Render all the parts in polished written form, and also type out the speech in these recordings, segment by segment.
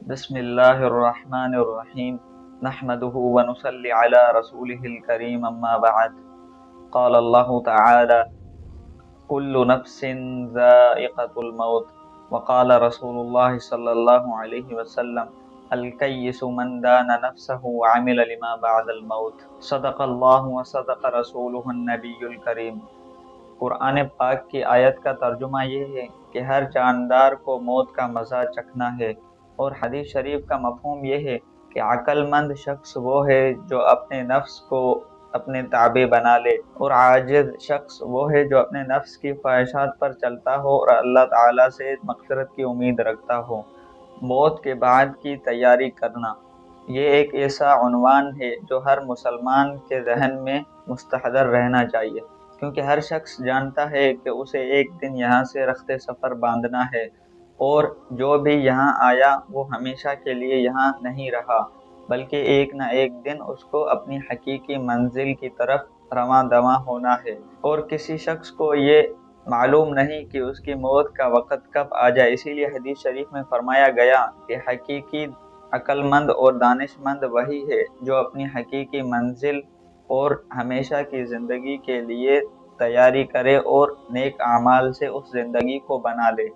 بسم اللہ الرحمن الرحیم نحمده ونصلی علی رسوله الکریم اما بعد قال اللہ تعالی کل نفس ذائقة الموت وقال رسول اللہ صلی اللہ علیہ وسلم الکیس من دان نفسه وعمل لما بعد الموت صدق اللہ وصدق رسولہ النبی الکریم۔ قرآن پاک کی آیت کا ترجمہ یہ ہے کہ ہر جاندار کو موت کا مزہ چکھنا ہے، اور حدیث شریف کا مفہوم یہ ہے کہ عقل مند شخص وہ ہے جو اپنے نفس کو اپنے تابع بنا لے، اور عاجز شخص وہ ہے جو اپنے نفس کی خواہشات پر چلتا ہو اور اللہ تعالیٰ سے مغفرت کی امید رکھتا ہو۔ موت کے بعد کی تیاری کرنا، یہ ایک ایسا عنوان ہے جو ہر مسلمان کے ذہن میں مستحضر رہنا چاہیے، کیونکہ ہر شخص جانتا ہے کہ اسے ایک دن یہاں سے رخت سفر باندھنا ہے، اور جو بھی یہاں آیا وہ ہمیشہ کے لیے یہاں نہیں رہا، بلکہ ایک نہ ایک دن اس کو اپنی حقیقی منزل کی طرف رواں دواں ہونا ہے، اور کسی شخص کو یہ معلوم نہیں کہ اس کی موت کا وقت کب آ جائے۔ اسی لیے حدیث شریف میں فرمایا گیا کہ حقیقی عقل مند اور دانش مند وہی ہے جو اپنی حقیقی منزل اور ہمیشہ کی زندگی کے لیے تیاری کرے اور نیک اعمال سے اس زندگی کو بنا لے۔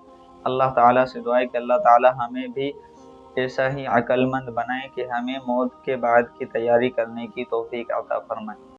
اللہ تعالیٰ سے دعا ہے کہ اللہ تعالیٰ ہمیں بھی ایسا ہی عقل مند بنائے کہ ہمیں موت کے بعد کی تیاری کرنے کی توفیق عطا فرمائے۔